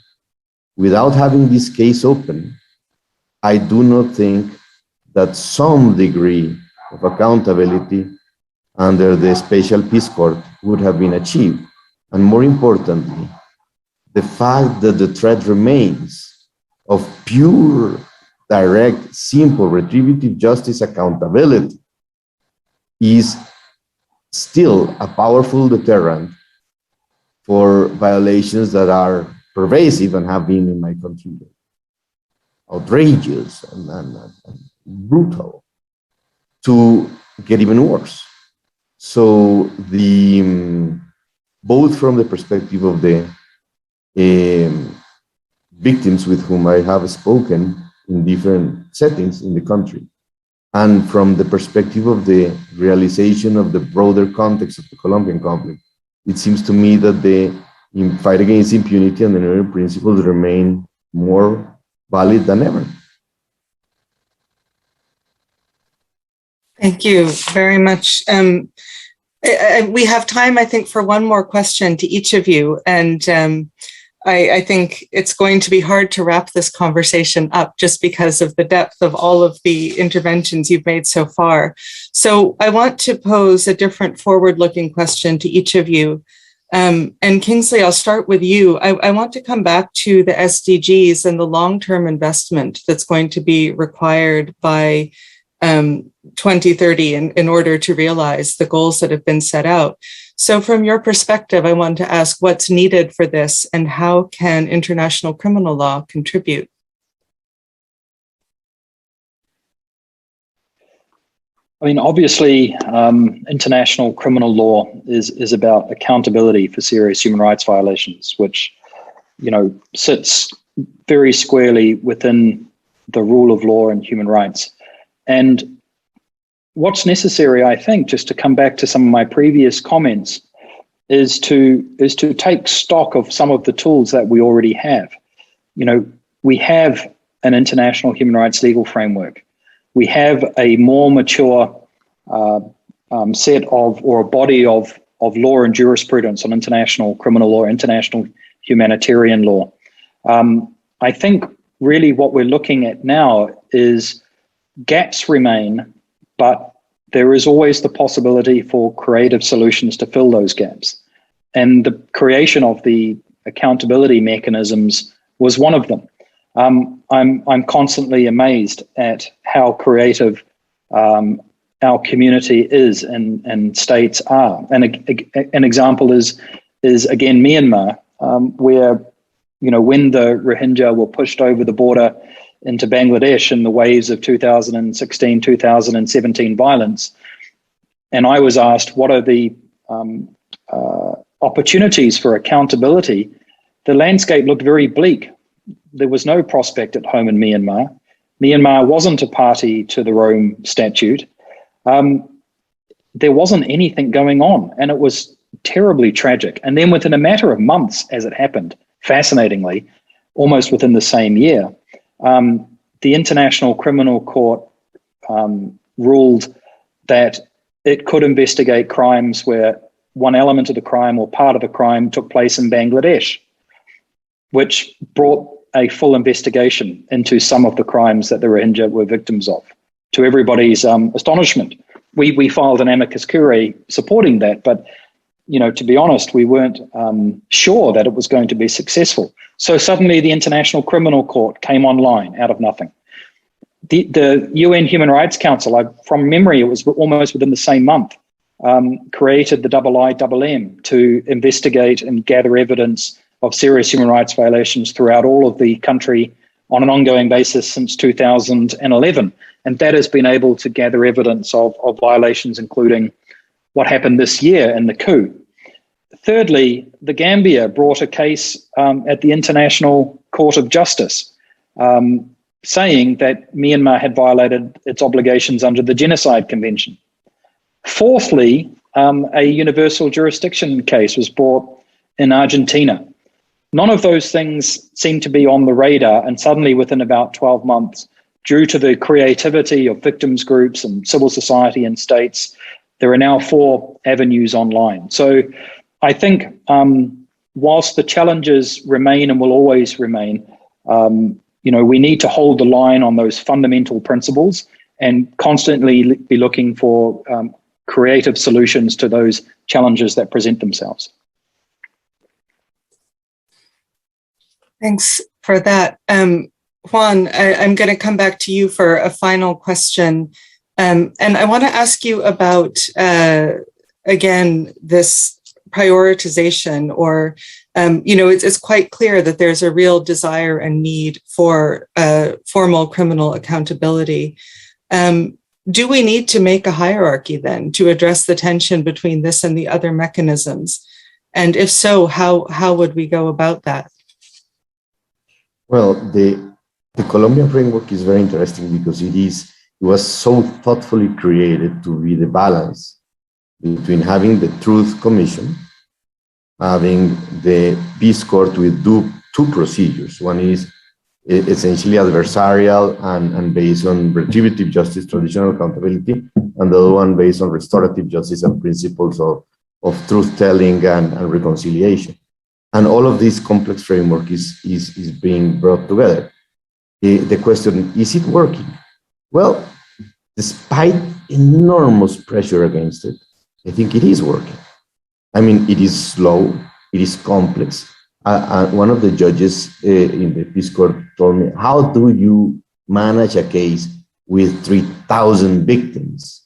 without having this case open, I do not think that some degree of accountability under the Special Peace Court would have been achieved. And more importantly, the fact that the threat remains of pure, direct, simple, retributive justice accountability is still a powerful deterrent for violations that are pervasive and have been in my country. outrageous and brutal to get even worse. So both from the perspective of the victims with whom I have spoken in different settings in the country, and from the perspective of the realization of the broader context of the Colombian conflict, it seems to me that the fight against impunity and the Nuremberg Principles remain more valid than ever. Thank you very much. We have time, I think, for one more question to each of you. And I think it's going to be hard to wrap this conversation up just because of the depth of all of the interventions you've made so far. So I want to pose a different forward-looking question to each of you. And Kingsley, I'll start with you. I want to come back to the SDGs and the long-term investment that's going to be required by 2030 in order to realize the goals that have been set out. So from your perspective, I want to ask what's needed for this and how can international criminal law contribute? I mean, obviously, international criminal law is about accountability for serious human rights violations, which, sits very squarely within the rule of law and human rights. And what's necessary, I think, just to come back to some of my previous comments, is to take stock of some of the tools that we already have. We have an international human rights legal framework. We have a more mature set of, or a body of law and jurisprudence on international criminal law, international humanitarian law. I think really what we're looking at now is gaps remain, but there is always the possibility for creative solutions to fill those gaps. And the creation of the accountability mechanisms was one of them. I'm constantly amazed at how creative our community is and states are. And an example is again Myanmar, where when the Rohingya were pushed over the border into Bangladesh in the waves of 2016, 2017 violence, and I was asked what are the opportunities for accountability. The landscape looked very bleak. There was no prospect at home in Myanmar. Myanmar wasn't a party to the Rome Statute. There wasn't anything going on, and it was terribly tragic. And then within a matter of months, as it happened, fascinatingly, almost within the same year, the International Criminal Court ruled that it could investigate crimes where one element of the crime or part of the crime took place in Bangladesh, which brought a full investigation into some of the crimes that the Rohingya were victims of. To everybody's astonishment, we filed an amicus curiae supporting that, but to be honest, we weren't sure that it was going to be successful. So suddenly the International Criminal Court came online out of nothing. The UN Human Rights Council, from memory, it was almost within the same month, created the IIMM to investigate and gather evidence of serious human rights violations throughout all of the country on an ongoing basis since 2011. And that has been able to gather evidence of violations, including what happened this year in the coup. Thirdly, the Gambia brought a case at the International Court of Justice saying that Myanmar had violated its obligations under the Genocide Convention. Fourthly, a universal jurisdiction case was brought in Argentina. None of those things seem to be on the radar, and suddenly within about 12 months, due to the creativity of victims groups and civil society and states, there are now 4 avenues online. So I think whilst the challenges remain and will always remain, we need to hold the line on those fundamental principles and constantly be looking for creative solutions to those challenges that present themselves. Thanks for that. Juan, I'm going to come back to you for a final question. And I want to ask you about, again, this prioritization, or it's quite clear that there's a real desire and need for formal criminal accountability. Do we need to make a hierarchy then to address the tension between this and the other mechanisms? And if so, how would we go about that? Well, the Colombian framework is very interesting because it was so thoughtfully created to be the balance between having the Truth Commission, having the Peace Court with two procedures. One is essentially adversarial and based on retributive justice, traditional accountability, and the other one based on restorative justice and principles of truth-telling and reconciliation. And all of this complex framework is being brought together. The question, is it working? Well, despite enormous pressure against it, I think it is working. I mean, it is slow, it is complex. One of the judges in the Peace Court told me, how do you manage a case with 3,000 victims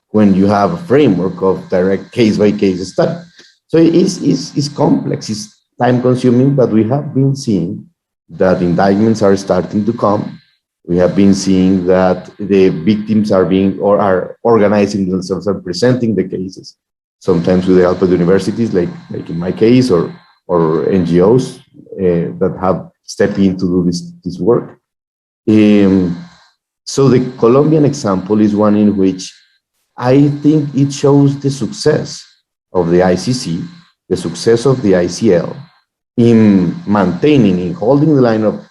when you have a framework of direct case-by-case study? So it's complex, it's time-consuming, but we have been seeing that indictments are starting to come. We have been seeing that the victims are organizing themselves and presenting the cases, sometimes with the help of universities, like in my case, or NGOs that have stepped in to do this work. So the Colombian example is one in which I think it shows the success of the ICC, the success of the ICL in maintaining, in holding the line of,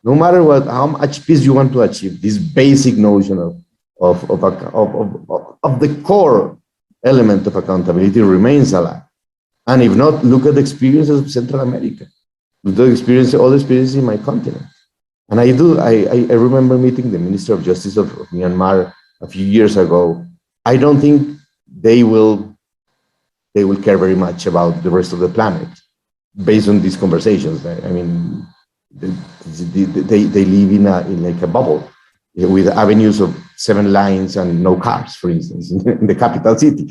no matter how much peace you want to achieve, this basic notion of the core element of accountability remains alive. And if not, look at the experiences of Central America, all the experiences in my continent. And I remember meeting the Minister of Justice of Myanmar a few years ago. I don't think they will care very much about the rest of the planet based on these conversations. I mean, they live in like a bubble with avenues of 7 lines and no cars, for instance, in the capital city.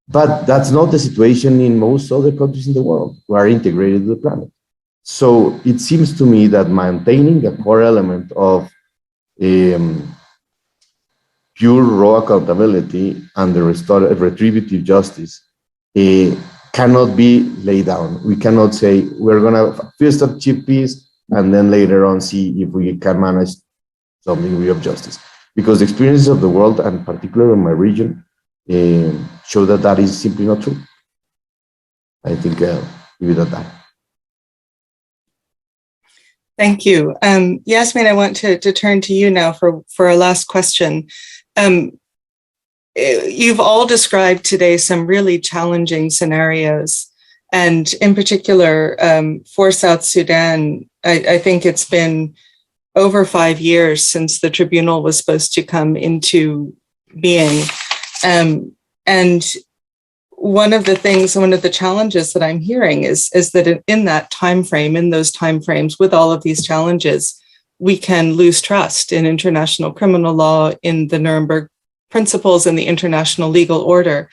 But that's not the situation in most other countries in the world who are integrated to the planet. So it seems to me that maintaining a core element of pure raw accountability and the retributive justice cannot be laid down. We cannot say we're going to first achieve peace and then later on see if we can manage some degree of justice. Because the experiences of the world, and particularly in my region, show that is simply not true. I think leave it at that. Thank you. Yasmin, I want to turn to you now for our last question. You've all described today some really challenging scenarios. And in particular, for South Sudan, I think it's been over 5 years since the tribunal was supposed to come into being. And one of the challenges that I'm hearing is that in that time frame, in those time frames, with all of these challenges, we can lose trust in international criminal law, in the Nuremberg Principles, and the international legal order.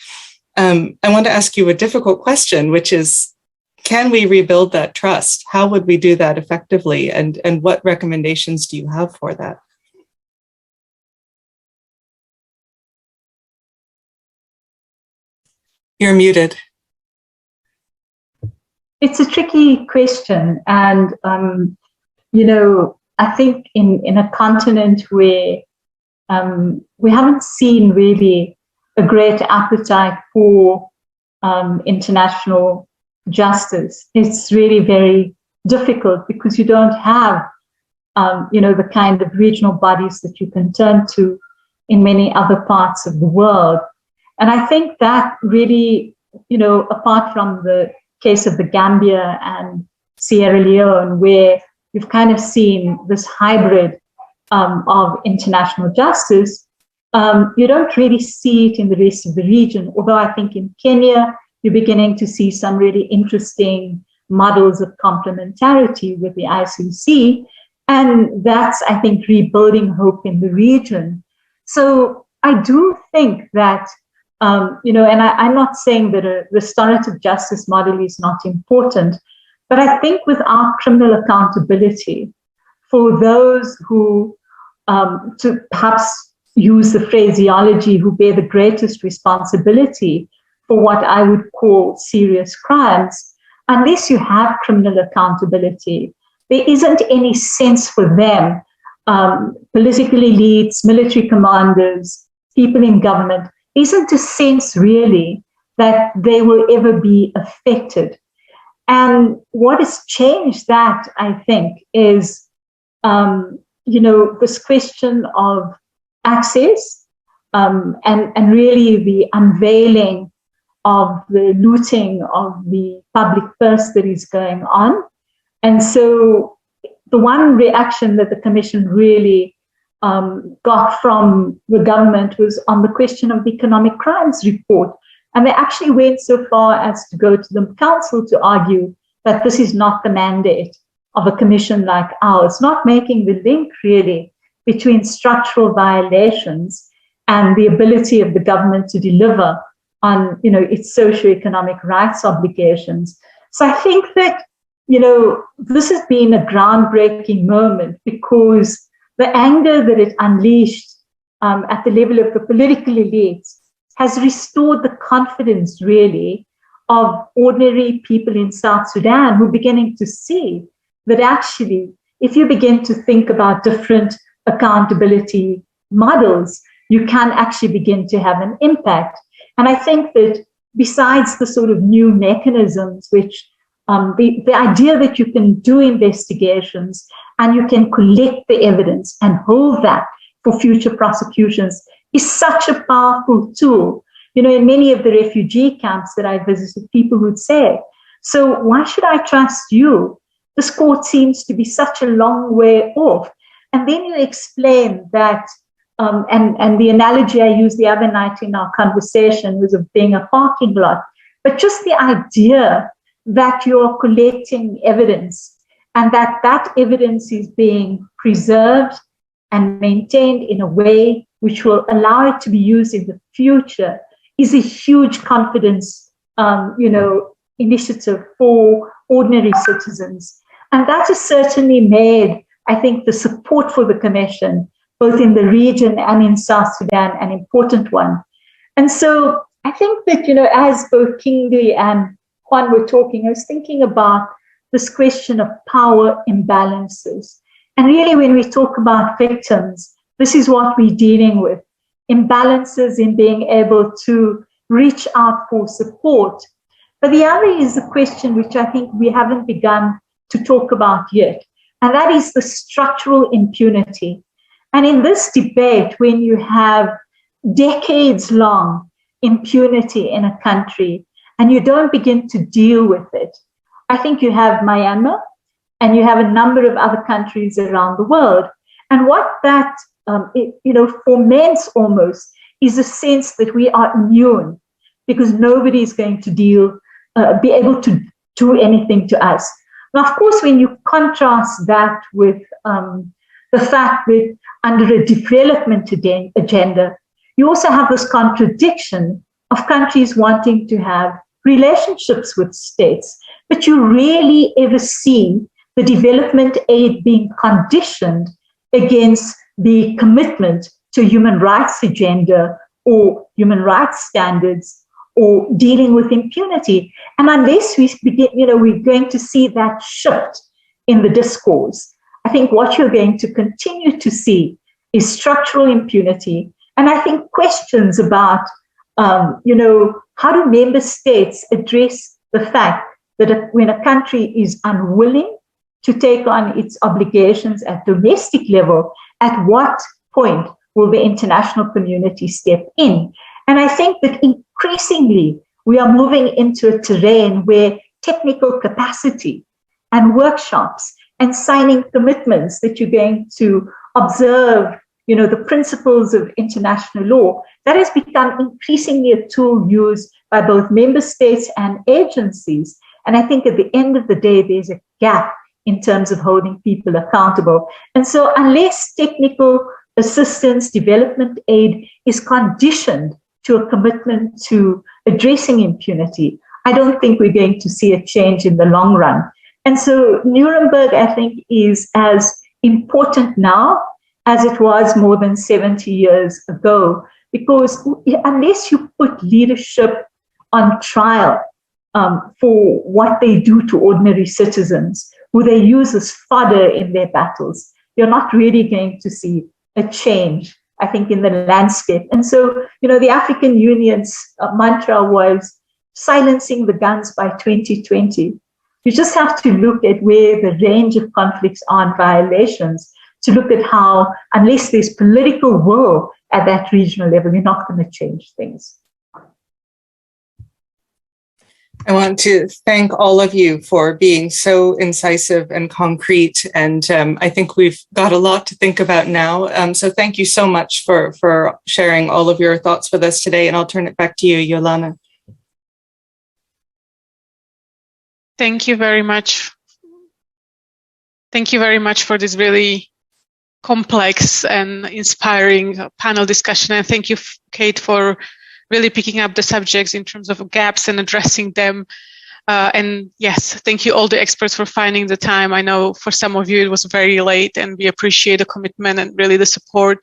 I want to ask you a difficult question, which is, can we rebuild that trust? How would we do that effectively? And what recommendations do you have for that? You're muted. It's a tricky question. And, I think in a continent where we haven't seen really a great appetite for international justice, it's really very difficult because you don't have, the kind of regional bodies that you can turn to in many other parts of the world. And I think that really, apart from the case of the Gambia and Sierra Leone, where you've kind of seen this hybrid of international justice, you don't really see it in the rest of the region. Although I think in Kenya, you're beginning to see some really interesting models of complementarity with the ICC. And that's, I think, rebuilding hope in the region. So I do think that and I'm not saying that a restorative justice model is not important, but I think without criminal accountability for those who, to perhaps use the phraseology, who bear the greatest responsibility for what I would call serious crimes, unless you have criminal accountability, there isn't any sense for them, political elites, military commanders, people in government, isn't a sense really that they will ever be affected. And what has changed that, I think, is, this question of access and really the unveiling of the looting of the public purse that is going on. And so the one reaction that the Commission really got from the government was on the question of the economic crimes report. And they actually went so far as to go to the council to argue that this is not the mandate of a commission like ours, not making the link really between structural violations and the ability of the government to deliver on, its socioeconomic rights obligations. So I think that, this has been a groundbreaking moment because the anger that it unleashed at the level of the political elites has restored the confidence, really, of ordinary people in South Sudan who are beginning to see that actually, if you begin to think about different accountability models, you can actually begin to have an impact. And I think that besides the sort of new mechanisms, which the idea that you can do investigations and you can collect the evidence and hold that for future prosecutions is such a powerful tool. In many of the refugee camps that I visited, people would say, so why should I trust you? This court seems to be such a long way off. And then you explain that, and the analogy I used the other night in our conversation was of being a parking lot, but just the idea that you're collecting evidence and that evidence is being preserved and maintained in a way which will allow it to be used in the future is a huge confidence, initiative for ordinary citizens. And that has certainly made, I think, the support for the Commission, both in the region and in South Sudan, an important one. And so I think that, as both Kingsley and Juan were talking, I was thinking about this question of power imbalances. And really, when we talk about victims, this is what we're dealing with. Imbalances in being able to reach out for support. But the other is a question which I think we haven't begun to talk about yet, and that is the structural impunity. And in this debate, when you have decades-long impunity in a country and you don't begin to deal with it, I think you have Myanmar and you have a number of other countries around the world. And what that foments almost is a sense that we are immune because nobody is going to be able to do anything to us. Now, of course, when you contrast that with the fact that under a development agenda, you also have this contradiction of countries wanting to have relationships with states, but you rarely ever see the development aid being conditioned against the commitment to human rights agenda or human rights standards or dealing with impunity. And unless we begin, we're going to see that shift in the discourse. I think what you're going to continue to see is structural impunity. And I think questions about, how do member states address the fact that when a country is unwilling to take on its obligations at domestic level, at what point will the international community step in? And I think that increasingly we are moving into a terrain where technical capacity and workshops and signing commitments that you're going to observe, the principles of international law, that has become increasingly a tool used by both member states and agencies. And I think at the end of the day, there's a gap in terms of holding people accountable. And so unless technical assistance, development aid is conditioned to a commitment to addressing impunity, I don't think we're going to see a change in the long run. And so Nuremberg, I think, is as important now as it was more than 70 years ago, because unless you put leadership on trial for what they do to ordinary citizens, who they use as fodder in their battles, you're not really going to see a change, I think, in the landscape. And so, the African Union's mantra was silencing the guns by 2020. You just have to look at where the range of conflicts are and violations to look at how, unless there's political will at that regional level, you're not going to change things. I want to thank all of you for being so incisive and concrete. And I think we've got a lot to think about now. So thank you so much for sharing all of your thoughts with us today. And I'll turn it back to you, Yolanda. Thank you very much. Thank you very much for this really complex and inspiring panel discussion. And thank you, Kate, for really picking up the subjects in terms of gaps and addressing them. And yes, thank you all the experts for finding the time. I know for some of you it was very late, and we appreciate the commitment and really the support.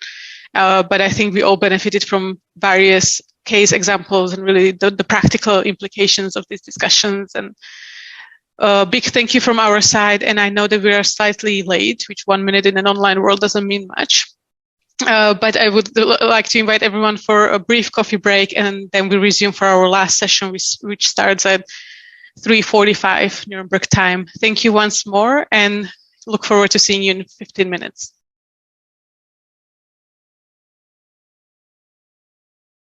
But I think we all benefited from various case examples and really the practical implications of these discussions. And big thank you from our side. And I know that we are slightly late, which 1 minute in an online world doesn't mean much. But I would like to invite everyone for a brief coffee break, and then we resume for our last session, which starts at 3:45 Nuremberg time. Thank you once more, and look forward to seeing you in 15 minutes.